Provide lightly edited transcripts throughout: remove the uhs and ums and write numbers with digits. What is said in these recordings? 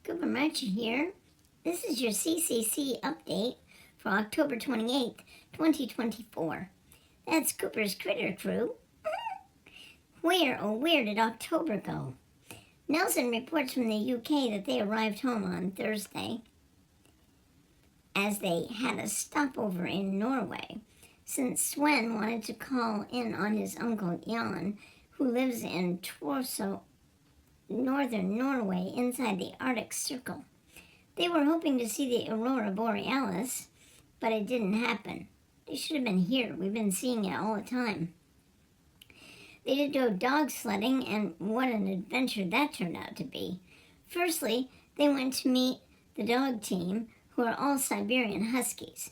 Cooper Marcher here. This is your CCC Update for October 28th, 2024. That's Cooper's Critter Crew. Where, oh where did October go? Nelson reports from the UK that they arrived home on Thursday as they had a stopover in Norway, since Sven wanted to call in on his uncle Jan, who lives in Tromsø, northern Norway, inside the Arctic Circle. They were hoping to see the aurora borealis, but it didn't happen. They should have been here. We've been seeing it all the time. They did go dog sledding, and what an adventure that turned out to be. Firstly, they went to meet the dog team, who are all Siberian Huskies.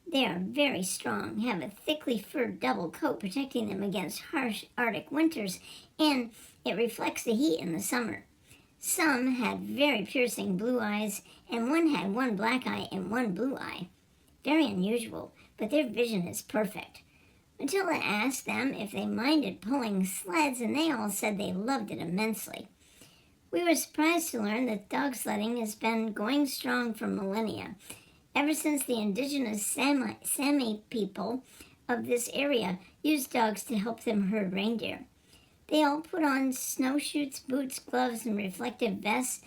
They are very strong, have a thickly furred double coat protecting them against harsh Arctic winters, and it reflects the heat in the summer. Some had very piercing blue eyes, and one had one black eye and one blue eye. Very unusual, but their vision is perfect. Matilda asked them if they minded pulling sleds, and they all said they loved it immensely. We were surprised to learn that dog sledding has been going strong for millennia, ever since the indigenous Sami people of this area used dogs to help them herd reindeer. They all put on snowshoes, boots, gloves, and reflective vests,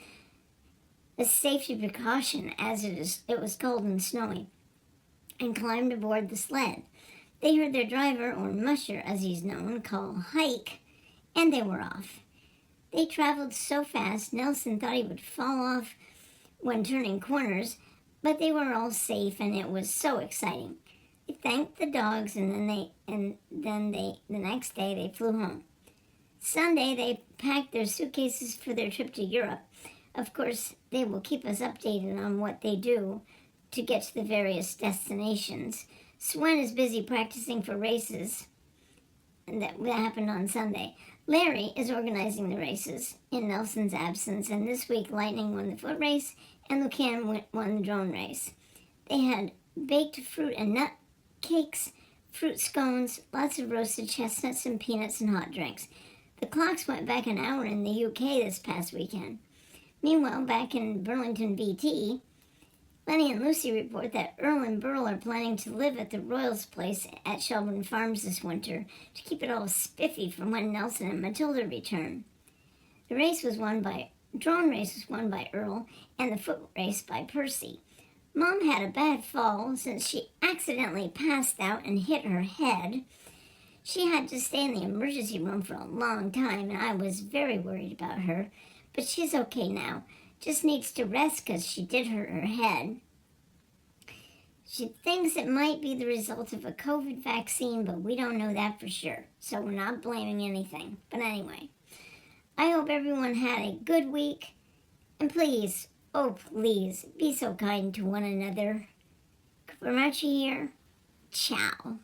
a safety precaution as it was cold and snowy, and climbed aboard the sled. They heard their driver, or musher as he's known, call hike, and they were off. They traveled so fast Nelson thought he would fall off when turning corners, but they were all safe, and it was so exciting. They thanked the dogs, and then the next day they flew home. Sunday they packed their suitcases for their trip to Europe. Of course, they will keep us updated on what they do to get to the various destinations. Sven is busy practicing for races, and that happened on Sunday. Larry is organizing the races in Nelson's absence, and this week Lightning won the foot race and Lucan won the drone race. They had baked fruit and nut cakes, fruit scones, lots of roasted chestnuts and peanuts, and hot drinks. The clocks went back an hour in the UK this past weekend. Meanwhile, back in Burlington, BT, Lenny and Lucy report that Earl and Burl are planning to live at the Royals' place at Shelburne Farms this winter to keep it all spiffy for when Nelson and Matilda return. The drone race was won by Earl, and the foot race by Percy. Mom had a bad fall since she accidentally passed out and hit her head. She had to stay in the emergency room for a long time, and I was very worried about her, but she's okay now. Just needs to rest because she did hurt her head. She thinks it might be the result of a COVID vaccine, but we don't know that for sure, so we're not blaming anything. But anyway, I hope everyone had a good week, and please, oh please, be so kind to one another. Cooper Marcher here. Ciao.